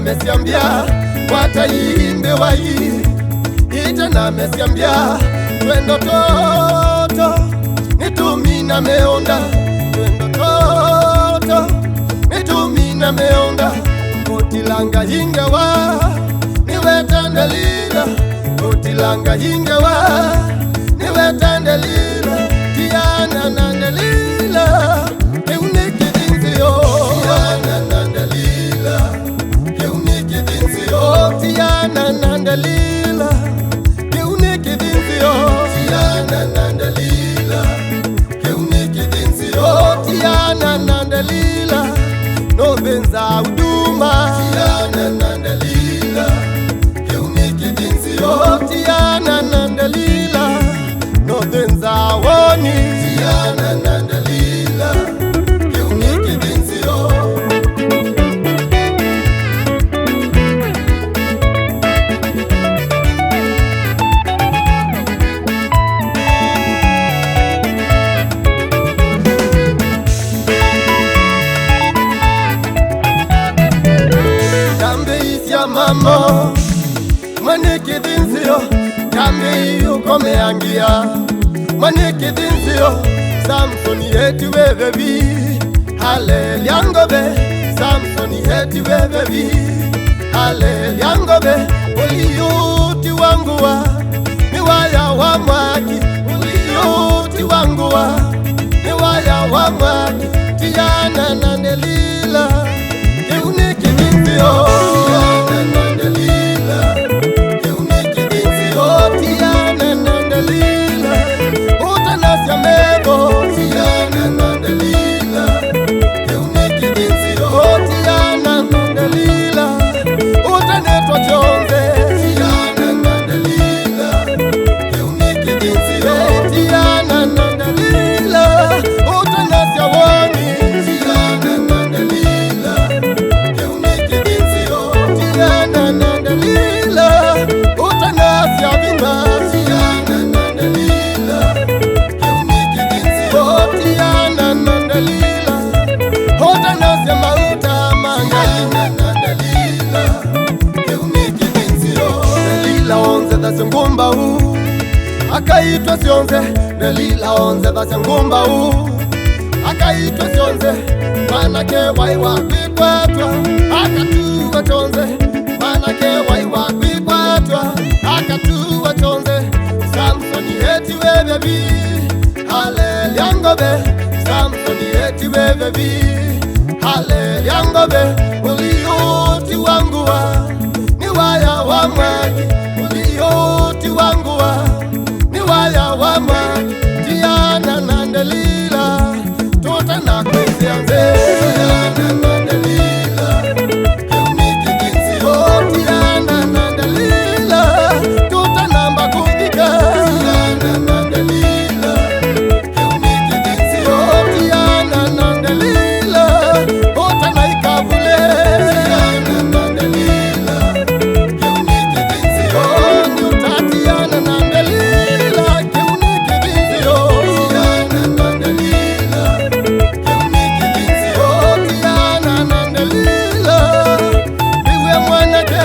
mesiambia wataimbe wai itana mesiambia twendo toto nitumina meonda twendo toto nitumina meonda kotilanga hingawa niwetandelila kotilanga hingawa niwetandelila tiana nandelila eunikidinzio tiana nandelila eunikidinzio tiana nandelila eunikidinzio tiana nandelila eunikidinzio tiana nandelila no benza uduma tiana nandelila eunikidinzio tiana nandelila no benza woni tiana nandelila eunikidinzio. Mamo manikidinzio kambi ukomeangia manikidinzio Samsoni heti wevevi haleluya ngobe Samsoni heti wevevi haleluya ngobe uliyuti wangu wa niwaya wa mwaki uliyuti wangu wa niwaya wa mwaki tiana nandelila eunikidinzio ngumba u akaitwa sionze nelila onze basi ngumba u akaitwa sionze manake waiwa kwikwatwa akatuwa tonze manake waiwa kwikwatwa akatuwa tonze Samsoni heti wevevi haleluya ngobe Samsoni heti wevevi haleluya ngobe uliyuti wangu wa niwaya wa mwaki uliyuti wangu wa niwaya wa mwaki tiana nandelila tutana kwezianze tiana nandelila eunikidinzio tiana nandelila tutanamba kudika tiana nandelila eunikidinzio tiana nandelila utana ikavule tiana nandelila eunikidinzio nyutatiana nandelila eunikidinzio tiana nandelila eunikidinzio tiana nandelila iwe mwanake